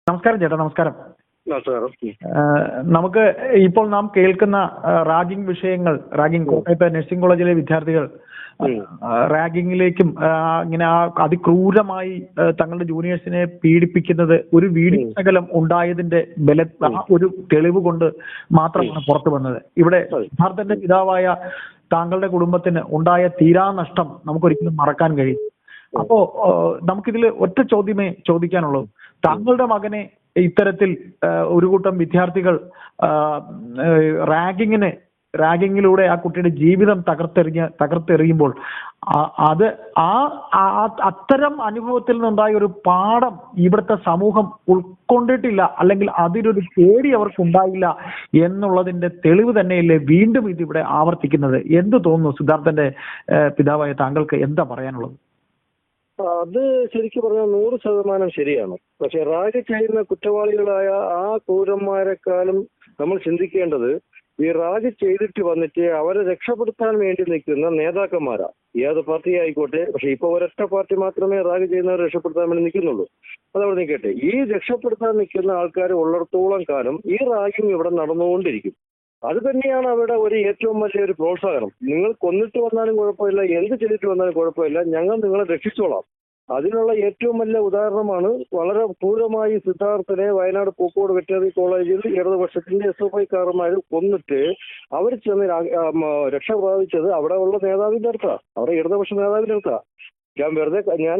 നമസ്കാരം ചേട്ടാ, നമസ്കാരം. നമസ്കാരം. നമുക്ക് ഇപ്പോൾ നാം കേൾക്കുന്ന റാഗിംഗ് വിഷയങ്ങൾ, കോട്ടയത്തെ നഴ്സിംഗ് കോളേജിലെ വിദ്യാർത്ഥികൾ റാഗിങ്ങിലേക്കും ഇങ്ങനെ അതിക്രൂരമായി തങ്ങളുടെ ജൂനിയേഴ്സിനെ പീഡിപ്പിക്കുന്നത് ഒരു വീഡിയോ ശകലം ഉണ്ടായതിന്റെ ഒരു തെളിവ് കൊണ്ട് മാത്രമാണ് പുറത്തു വന്നത്. ഇവിടെ സിദ്ധാർത്ഥന്റെ പിതാവായ താങ്കളുടെ കുടുംബത്തിന് ഉണ്ടായ തീരാനഷ്ടം നമുക്കൊരിക്കലും മറക്കാൻ കഴിയും. അപ്പോ നമുക്കിതിൽ ഒറ്റ ചോദ്യമേ ചോദിക്കാനുള്ളൂ. താങ്കളുടെ മകനെ ഇത്തരത്തിൽ ഒരു കൂട്ടം വിദ്യാർത്ഥികൾ റാഗിങ്ങിലൂടെ ആ കുട്ടിയുടെ ജീവിതം തകർത്തെറിയുമ്പോൾ അത് അത്തരം അനുഭവത്തിൽ നിന്നുണ്ടായ ഒരു പാഠം ഇവിടുത്തെ സമൂഹം ഉൾക്കൊണ്ടിട്ടില്ല, അല്ലെങ്കിൽ അതിലൊരു പേടി അവർക്കുണ്ടായില്ല എന്നുള്ളതിന്റെ തെളിവ് തന്നെയല്ലേ വീണ്ടും ഇതിവിടെ ആവർത്തിക്കുന്നത്? എന്ത് തോന്നുന്നു സിദ്ധാർത്ഥന്റെ പിതാവായ താങ്കൾക്ക്? എന്താ പറയാനുള്ളത്? അത് ശരിക്കും പറഞ്ഞാൽ 100% ശരിയാണ്. പക്ഷെ റാഗ് ചെയ്യുന്ന കുറ്റവാളികളായ ആ ക്രൂരന്മാരെക്കാളും നമ്മൾ ചിന്തിക്കേണ്ടത് ഈ റാഗ് ചെയ്തിട്ട് വന്നിട്ട് അവരെ രക്ഷപ്പെടുത്താൻ വേണ്ടി നിൽക്കുന്ന നേതാക്കന്മാരാ. ഏത് പാർട്ടി ആയിക്കോട്ടെ. പക്ഷെ ഇപ്പൊ ഒരൊറ്റ പാർട്ടി മാത്രമേ റാഗ് ചെയ്യുന്നവരെ രക്ഷപ്പെടുത്താൻ വേണ്ടി നിൽക്കുന്നുള്ളൂ. അതവിടെ നിൽക്കട്ടെ. ഈ രക്ഷപ്പെടുത്താൻ നിൽക്കുന്ന ആൾക്കാർ ഉള്ളിടത്തോളം കാലം ഈ റാഗിങ് ഇവിടെ നടന്നുകൊണ്ടിരിക്കും. അത് തന്നെയാണ് അവരുടെ ഒരു ഏറ്റവും വലിയൊരു പ്രോത്സാഹനം. നിങ്ങൾ കൊന്നിട്ട് വന്നാലും കുഴപ്പമില്ല, എന്ത് ചെയ്തിട്ട് വന്നാലും കുഴപ്പമില്ല, ഞങ്ങൾ നിങ്ങളെ രക്ഷിച്ചോളാം. അതിനുള്ള ഏറ്റവും വലിയ ഉദാഹരണമാണ് വളരെ ക്രൂരമായി സിദ്ധാർത്ഥനെ വയനാട് പൂക്കോട് വെറ്ററിനറി കോളേജിൽ ഇടതുപക്ഷത്തിന്റെ SFI കാരന്മാർ കൊന്നിട്ട് അവർ ചെന്ന് രക്ഷ പ്രാപിച്ചത് അവിടെ ഉള്ള നേതാവിന്റെ അടുത്താണ്, അവിടെ ഇടതുപക്ഷ നേതാവിന്റെ അടുത്താണ്. ഞാൻ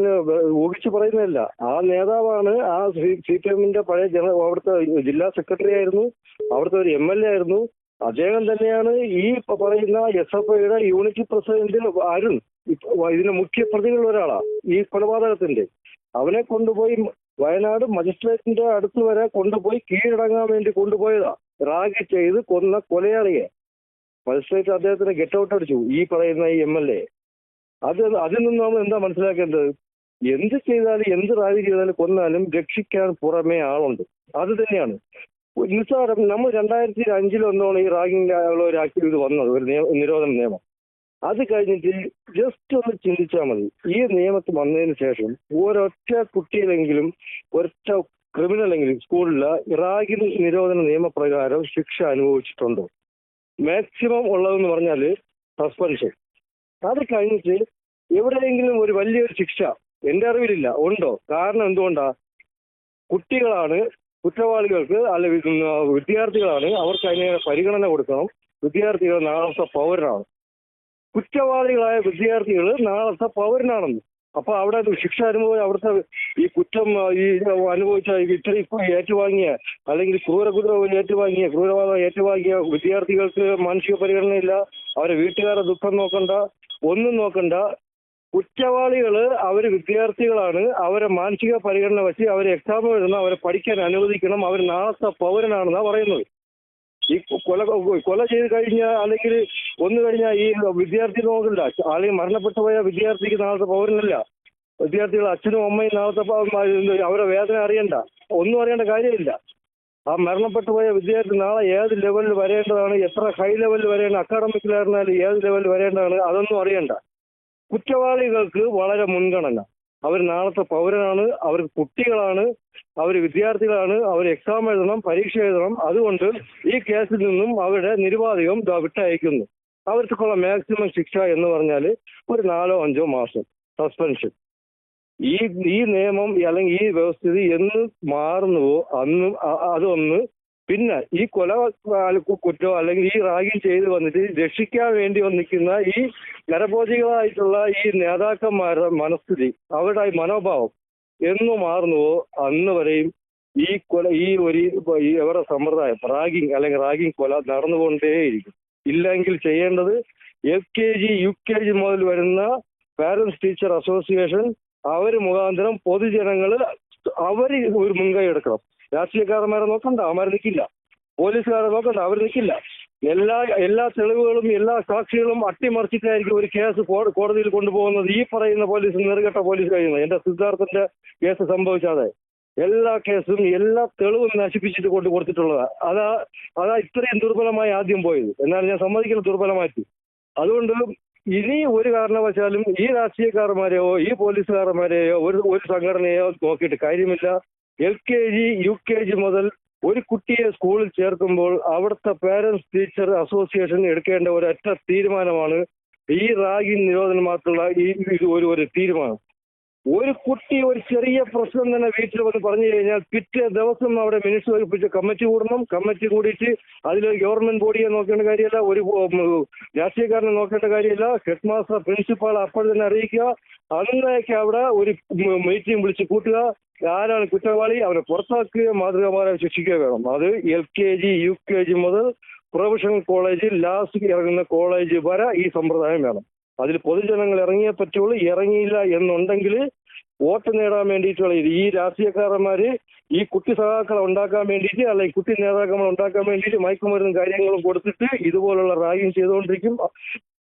ഊഹിച്ചു പറയുന്നതല്ല. ആ നേതാവാണ് ആ CPM-ന്റെ പഴയ അവിടുത്തെ ജില്ലാ സെക്രട്ടറി ആയിരുന്നു, അവിടുത്തെ ഒരു MLA ആയിരുന്നു. അദ്ദേഹം തന്നെയാണ് ഈ പറയുന്ന SFIയുടെ യൂണിറ്റ് പ്രസിഡന്റ് അരുൺ, ഇതിന്റെ മുഖ്യ പ്രതികളിൽ ഒരാളാ ഈ കൊലപാതകത്തിന്റെ. അവനെ കൊണ്ടുപോയി വയനാട് മജിസ്ട്രേറ്റിന്റെ അടുത്ത് വരെ കൊണ്ടുപോയി കീഴടങ്ങാൻ വേണ്ടി കൊണ്ടുപോയതാ. റാഗ് ചെയ്ത് കൊന്ന കൊലയാളിയെ മജിസ്ട്രേറ്റ് അദ്ദേഹത്തിന് ഗെറ്റ് ഔട്ട് അടിച്ചു, ഈ പറയുന്ന ഈ MLA. അതിൽ നിന്ന് നമ്മൾ എന്താ മനസ്സിലാക്കേണ്ടത്? എന്ത് ചെയ്താലും, എന്ത് റാഗ് ചെയ്താലും കൊന്നാലും രക്ഷിക്കാൻ പുറമേ ആളുണ്ട്. അത് തന്നെയാണ് നിസ്സാരം. നമ്മൾ 2005 ഈ റാഗിംഗ് ഒരു ആക്ടിവിറ്റി വന്നത്, ഒരു നിരോധന നിയമം. അത് കഴിഞ്ഞിട്ട് ജസ്റ്റ് ഒന്ന് ചിന്തിച്ചാൽ മതി. ഈ നിയമത്തിൽ വന്നതിന് ശേഷം ഒരൊറ്റ കുട്ടിയിലെങ്കിലും, ഒരൊറ്റ ക്രിമിനലെങ്കിലും സ്കൂളിൽ റാഗിംഗ് നിരോധന നിയമപ്രകാരം ശിക്ഷ അനുഭവിച്ചിട്ടുണ്ടോ? മാക്സിമം ഉള്ളതെന്ന് പറഞ്ഞാൽ സസ്പെൻഷൻ. അത് കഴിഞ്ഞിട്ട് എവിടെയെങ്കിലും ഒരു വലിയൊരു ശിക്ഷ എന്റെ അറിവിലില്ല. ഉണ്ടോ? കാരണം എന്തുകൊണ്ടാ? കുട്ടികളാണ് കുറ്റവാളികൾക്ക്, അല്ലെങ്കിൽ വിദ്യാർത്ഥികളാണ്, അവർക്ക് അതിനെ പരിഗണന കൊടുക്കണം. വിദ്യാർത്ഥികൾ നാളത്തെ പൗരനാണ്. കുറ്റവാളികളായ വിദ്യാർത്ഥികൾ നാളത്തെ പൗരനാണെന്ന്. അപ്പൊ അവിടെ ശിക്ഷ അനുഭവം, അവിടുത്തെ ഈ കുറ്റം ഈ അനുഭവിച്ച ഇപ്പൊ ഏറ്റുവാങ്ങിയ, അല്ലെങ്കിൽ ക്രൂരവാദം ഏറ്റുവാങ്ങിയ വിദ്യാർത്ഥികൾക്ക് മാനസിക പരിഗണനയില്ല. അവരെ വീട്ടുകാരെ ദുഃഖം നോക്കണ്ട, ഒന്നും നോക്കണ്ട. കുറ്റവാളികള് അവര് വിദ്യാർത്ഥികളാണ്, അവരെ മാനസിക പരിഗണന വെച്ച് അവരെ എക്സാം എഴുതണം, അവരെ പഠിക്കാൻ അനുവദിക്കണം. അവർ നാളത്തെ പൗരനാണെന്നാ പറയുന്നത്. ഈ കൊല ചെയ്ത് കഴിഞ്ഞാൽ, അല്ലെങ്കിൽ ഒന്നു കഴിഞ്ഞാൽ ഈ വിദ്യാർത്ഥി നോക്കില്ല, അല്ലെങ്കിൽ മരണപ്പെട്ടു പോയ വിദ്യാർത്ഥിക്ക് നാളത്തെ പൗരനല്ല. വിദ്യാർത്ഥികൾ അച്ഛനും അമ്മയും നാളത്തെ അവരെ വേദന അറിയണ്ട, ഒന്നും അറിയേണ്ട കാര്യമില്ല. ആ മരണപ്പെട്ടു പോയ വിദ്യാർത്ഥി നാളെ ഏത് ലെവലിൽ വരേണ്ടതാണ്, എത്ര ഹൈ ലെവലിൽ വരേണ്ട, അക്കാഡമിക്കിലായിരുന്നാലും ഏത് ലെവലിൽ വരേണ്ടതാണ്, അതൊന്നും അറിയണ്ട. കുറ്റവാളികൾക്ക് വളരെ മുൻഗണന. അവർ നാളത്തെ പൗരനാണ്, അവർ കുട്ടികളാണ്, അവർ വിദ്യാർത്ഥികളാണ്, അവർ എക്സാം എഴുതണം, പരീക്ഷ എഴുതണം. അതുകൊണ്ട് ഈ കേസിൽ നിന്നും അവരുടെ നിരുപാധികം വിട്ടയക്കുന്നു. അവർക്കുള്ള മാക്സിമം ശിക്ഷ എന്ന് പറഞ്ഞാൽ ഒരു 4-5 മാസം സസ്പെൻഷൻ. ഈ നിയമം അല്ലെങ്കിൽ ഈ വ്യവസ്ഥിതി എന്ന് മാറുന്നുവോ അന്ന് അതൊന്ന്. പിന്നെ ഈ കുറ്റം അല്ലെങ്കിൽ ഈ റാഗിങ് ചെയ്ത് വന്നിട്ട് രക്ഷിക്കാൻ വേണ്ടി നിൽക്കുന്ന ഈ നരഭോജികളായിട്ടുള്ള ഈ നേതാക്കന്മാരുടെ മനസ്ഥിതി, അവരുടെ മനോഭാവം എന്ന് മാറുന്നുവോ അന്ന് വരെയും ഈ അവരുടെ സമ്പ്രദായം റാഗിങ് കൊല നടന്നുകൊണ്ടേയിരിക്കും. ഇല്ലെങ്കിൽ ചെയ്യേണ്ടത് LKG UKG മുതൽ വരുന്ന പാരന്റ്സ് ടീച്ചർ അസോസിയേഷൻ, അവർ മുഖാന്തരം പൊതുജനങ്ങൾ അവർ ഒരു മുൻകൈ എടുക്കണം. രാഷ്ട്രീയക്കാരന്മാരെ നോക്കണ്ട, അവന്മാർ നിൽക്കില്ല. പോലീസുകാരെ നോക്കണ്ട, അവർ നിൽക്കില്ല. എല്ലാ തെളിവുകളും എല്ലാ സാക്ഷികളും അട്ടിമറിച്ചിട്ടായിരിക്കും ഒരു കേസ് കോടതിയിൽ കൊണ്ടുപോകുന്നത്. ഈ പറയുന്ന പോലീസ് നെറുകെട്ട പോലീസ് കഴിയുന്നത്. എന്റെ സിദ്ധാർത്ഥന്റെ കേസ് സംഭവിച്ചാതെ എല്ലാ കേസും എല്ലാ തെളിവും നശിപ്പിച്ചിട്ട് കൊടുത്തിട്ടുള്ളതാണ്. അതാ ഇത്രയും ദുർബലമായി ആദ്യം പോയത്. എന്നാൽ ഞാൻ സമ്മതിക്കുന്ന ദുർബലമാറ്റി. അതുകൊണ്ട് ഇനി ഒരു കാരണവശാലും ഈ രാഷ്ട്രീയക്കാരന്മാരെയോ ഈ പോലീസുകാരന്മാരെയോ ഒരു സംഘടനയോ നോക്കിയിട്ട് കാര്യമില്ല. LKG UKG മുതൽ ഒരു കുട്ടിയെ സ്കൂളിൽ ചേർക്കുമ്പോൾ അവിടുത്തെ പേരൻസ് ടീച്ചർ അസോസിയേഷൻ എടുക്കേണ്ട ഒരൊറ്റ തീരുമാനമാണ് ഈ റാഗിംഗ് നിരോധനമായിട്ടുള്ള ഒരു തീരുമാനം. ഒരു കുട്ടി ഒരു ചെറിയ പ്രശ്നം തന്നെ വീട്ടിൽ വന്ന് പറഞ്ഞു കഴിഞ്ഞാൽ പിറ്റേ ദിവസം അവിടെ മിനിറ്റ്സ് വഹിപ്പിച്ച് കമ്മിറ്റി കൂടണം. കമ്മിറ്റി കൂടിയിട്ട് അതിൽ ഗവൺമെന്റ് ബോഡിയെ നോക്കേണ്ട കാര്യമില്ല, ഒരു രാഷ്ട്രീയക്കാരനെ നോക്കേണ്ട കാര്യമില്ല. ഹെഡ് മാസ്റ്റർ പ്രിൻസിപ്പാൾ അപ്പോൾ തന്നെ അറിയിക്കുക. അന്നേക്ക് അവിടെ ഒരു മീറ്റിംഗ് വിളിച്ച് കൂട്ടുക. ആരാണ് കുറ്റവാളി അവനെ പുറത്താക്കുകയോ മാതൃകാപരമായി ശിക്ഷിക്കുകയോ വേണം. അത് LKG UKG മുതൽ പ്രൊഫഷണൽ കോളേജ് ലാസ്റ്റ് ഇറങ്ങുന്ന കോളേജ് വരെ ഈ സമ്പ്രദായം വേണം. അതിൽ പൊതുജനങ്ങൾ ഇറങ്ങിയേ പറ്റുള്ളൂ. ഇറങ്ങിയില്ല എന്നുണ്ടെങ്കിൽ വോട്ട് നേടാൻ വേണ്ടിയിട്ടുള്ള ഈ രാഷ്ട്രീയക്കാരന്മാര് ഈ കുട്ടി സഖാക്കളെ ഉണ്ടാക്കാൻ വേണ്ടിയിട്ട് അല്ലെങ്കിൽ കുട്ടി നേതാക്കളെ ഉണ്ടാക്കാൻ വേണ്ടിയിട്ട് മയക്കുമരുന്നും കാര്യങ്ങളും കൊടുത്തിട്ട് ഇതുപോലുള്ള റാഗിങ് ചെയ്തുകൊണ്ടിരിക്കും.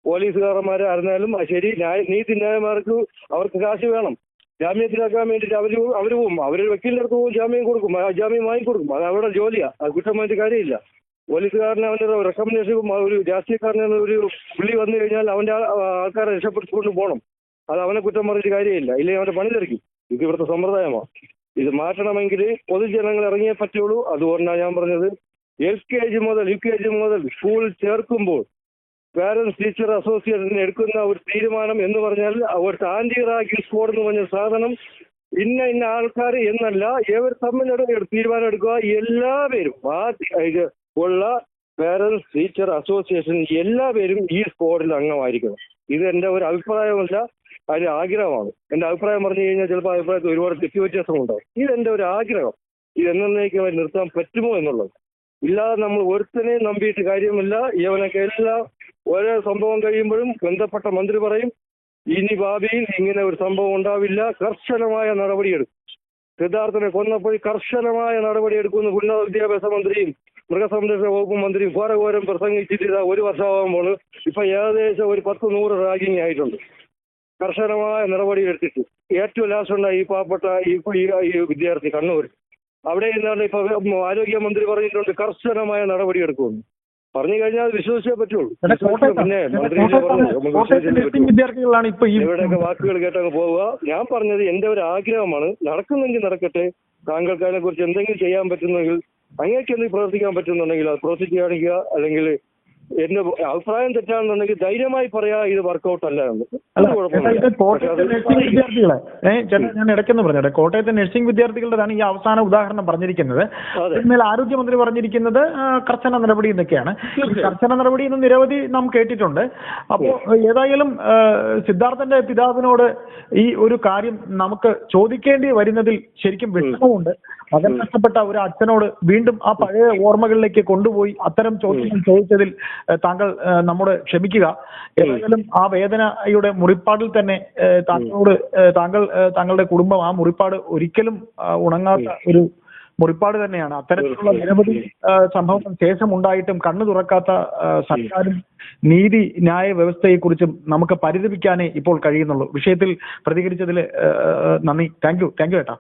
പോലീസുകാരന്മാരെ അറിഞ്ഞാലും ശരി, നീതിന്യായമാർക്ക് അവർക്ക് കാശ് വേണം. ജാമ്യത്തിലാക്കാൻ വേണ്ടിയിട്ട് അവർ പോവും. അവർ വക്കീലിൻ്റെ അടുത്ത് പോകും, ജാമ്യം കൊടുക്കും, ജാമ്യം വാങ്ങിക്കൊടുക്കും. അത് അവരുടെ ജോലിയാണ്. അത് കുറ്റമായിട്ട് കാര്യമില്ല. പോലീസുകാരനെ അവൻ്റെ റെക്കമെൻഡേഷൻ ഒരു രാഷ്ട്രീയക്കാരനെ ഒരു പുള്ളി വന്നു കഴിഞ്ഞാൽ അവൻ്റെ ആൾക്കാരെ രക്ഷപ്പെടുത്തിക്കൊണ്ട് പോകണം. അത് അവനെ കുറ്റം പറഞ്ഞിട്ട് കാര്യമില്ല, ഇല്ലെങ്കിൽ അവൻ്റെ പണി തിരക്കും. ഇത് ഇവിടുത്തെ സമ്പ്രദായമാണ്. ഇത് മാറ്റണമെങ്കിൽ പൊതുജനങ്ങൾ ഇറങ്ങിയേ പറ്റുള്ളൂ. അതുകൊണ്ടാണ് ഞാൻ പറഞ്ഞത് LKG മുതൽ UKG മുതൽ സ്കൂളിൽ ചേർക്കുമ്പോൾ പാരന്റ്സ് ടീച്ചർ അസോസിയേഷൻ എടുക്കുന്ന ഒരു തീരുമാനം എന്ന് പറഞ്ഞാൽ ഒരു ആന്റി റാഗിംഗ് സ്ക്വാഡ് എന്ന് പറഞ്ഞ സാധനം ഇന്ന ആൾക്കാർ എന്നല്ല, ഇവർ തമ്മിൽ തീരുമാനം എടുക്കുക. എല്ലാവരും ഉള്ള പാരന്റ്സ് ടീച്ചർ അസോസിയേഷൻ എല്ലാവരും ഈ സ്ക്വാഡിൽ അംഗമായിരിക്കണം. ഇത് എൻ്റെ ഒരു അഭിപ്രായമല്ല, അതിന് ആഗ്രഹമാണ്. എൻ്റെ അഭിപ്രായം പറഞ്ഞു കഴിഞ്ഞാൽ ചിലപ്പോൾ അഭിപ്രായത്തിൽ ഒരുപാട് തെറ്റുവ്യത്യാസമുണ്ടാവും. ഇതെൻ്റെ ഒരു ആഗ്രഹം. ഇത് എന്നേക്കുമായി നിർത്താൻ പറ്റുമോ എന്നുള്ളത്. ഇല്ലാതെ നമ്മൾ ഒരുത്തനെയും നമ്പിയിട്ട് കാര്യമില്ല. ഇവനൊക്കെ എല്ലാം ഓരോ സംഭവം കഴിയുമ്പോഴും ബന്ധപ്പെട്ട മന്ത്രി പറയും ഇനി ഭാവിയിൽ ഇങ്ങനെ ഒരു സംഭവം ഉണ്ടാവില്ല, കർശനമായ നടപടിയെടുക്കും. സിദ്ധാർത്ഥനെ കൊന്നപ്പോൾ കർശനമായ നടപടിയെടുക്കുമെന്ന് ഉന്നത വിദ്യാഭ്യാസ മന്ത്രിയും മൃഗസംരക്ഷണ വകുപ്പ് മന്ത്രിയും ഘോരഘോരം പ്രസംഗിച്ചിട്ട് 1 വർഷമാകുമ്പോൾ ഇപ്പൊ ഏകദേശം ഒരു 10-100 റാഗിങ് ആയിട്ടുണ്ട്. കർശനമായ നടപടി എടുത്തിട്ട് ഏറ്റവും ലാസ്റ്റ് ഉണ്ടായി ഈ പാവപ്പെട്ട ഈ വിദ്യാർത്ഥി കണ്ണൂർ. അവിടെ നിന്നാണ് ഇപ്പൊ ആരോഗ്യമന്ത്രി പറഞ്ഞിട്ടുണ്ട് കർശനമായ നടപടി എടുക്കുമെന്ന്. പറഞ്ഞു കഴിഞ്ഞാൽ വിശ്വസിച്ചേ പറ്റുള്ളൂ. പിന്നെ ഇവിടെയൊക്കെ വാക്കുകൾ കേട്ടങ്ങ് പോവുക. ഞാൻ പറഞ്ഞത് എന്റെ ഒരു ആഗ്രഹമാണ്. നടക്കുന്നെങ്കിൽ നടക്കട്ടെ. താങ്കൾക്ക് അതിനെ കുറിച്ച് എന്തെങ്കിലും ചെയ്യാൻ പറ്റുന്നെങ്കിൽ, അങ്ങേക്ക് എന്തെങ്കിലും പ്രവർത്തിക്കാൻ പറ്റുന്നുണ്ടെങ്കിൽ അത് പ്രവർത്തിച്ച് കാണിക്കുക. അല്ലെങ്കിൽ എന്റെ അഭിപ്രായം തെറ്റാണെന്നുണ്ടെങ്കിൽ ധൈര്യമായി പറയാ ഇത് വർക്കൗട്ട് അല്ല എന്ന്. വിദ്യാർത്ഥികളെ ഞാൻ ഇടയ്ക്കെന്ന് പറഞ്ഞത് കോട്ടയത്തെ നഴ്സിംഗ് വിദ്യാർത്ഥികളുടെതാണ് ഈ അവസാന ഉദാഹരണം പറഞ്ഞിരിക്കുന്നത്. എന്നാൽ ആരോഗ്യമന്ത്രി പറഞ്ഞിരിക്കുന്നത് കർശന നടപടി എന്നൊക്കെയാണ്. കർശന നടപടി എന്ന് നിരവധി നാം കേട്ടിട്ടുണ്ട്. അപ്പോൾ ഏതായാലും സിദ്ധാർത്ഥന്റെ പിതാവിനോട് ഈ ഒരു കാര്യം നമുക്ക് ചോദിക്കേണ്ടി വരുന്നതിൽ ശരിക്കും വിഷമമുണ്ട്. മകൻ നഷ്ടപ്പെട്ട ഒരു അച്ഛനോട് വീണ്ടും ആ പഴയ ഓർമ്മകളിലേക്ക് കൊണ്ടുപോയി അത്തരം ചോദ്യങ്ങൾ ചോദിച്ചതിൽ താങ്കൾ നമ്മോട് ക്ഷമിക്കുക. ഏതായാലും ആ വേദനയുടെ മുറിപ്പാടിൽ തന്നെ താങ്കളുടെ കുടുംബം ആ മുറിപ്പാട് ഒരിക്കലും ഉണങ്ങാത്ത ഒരു മുറിപ്പാട് തന്നെയാണ്. അത്തരത്തിലുള്ള നിരവധി സംഭവങ്ങൾ ശേഷം ഉണ്ടായിട്ടും കണ്ണു തുറക്കാത്ത സർക്കാരും നീതി ന്യായ വ്യവസ്ഥയെക്കുറിച്ചും നമുക്ക് പരിതപിക്കാനേ ഇപ്പോൾ കഴിയുന്നുള്ളൂ. വിഷയത്തിൽ പ്രതികരിച്ചതിൽ നന്ദി. താങ്ക് യു ഏട്ടാ.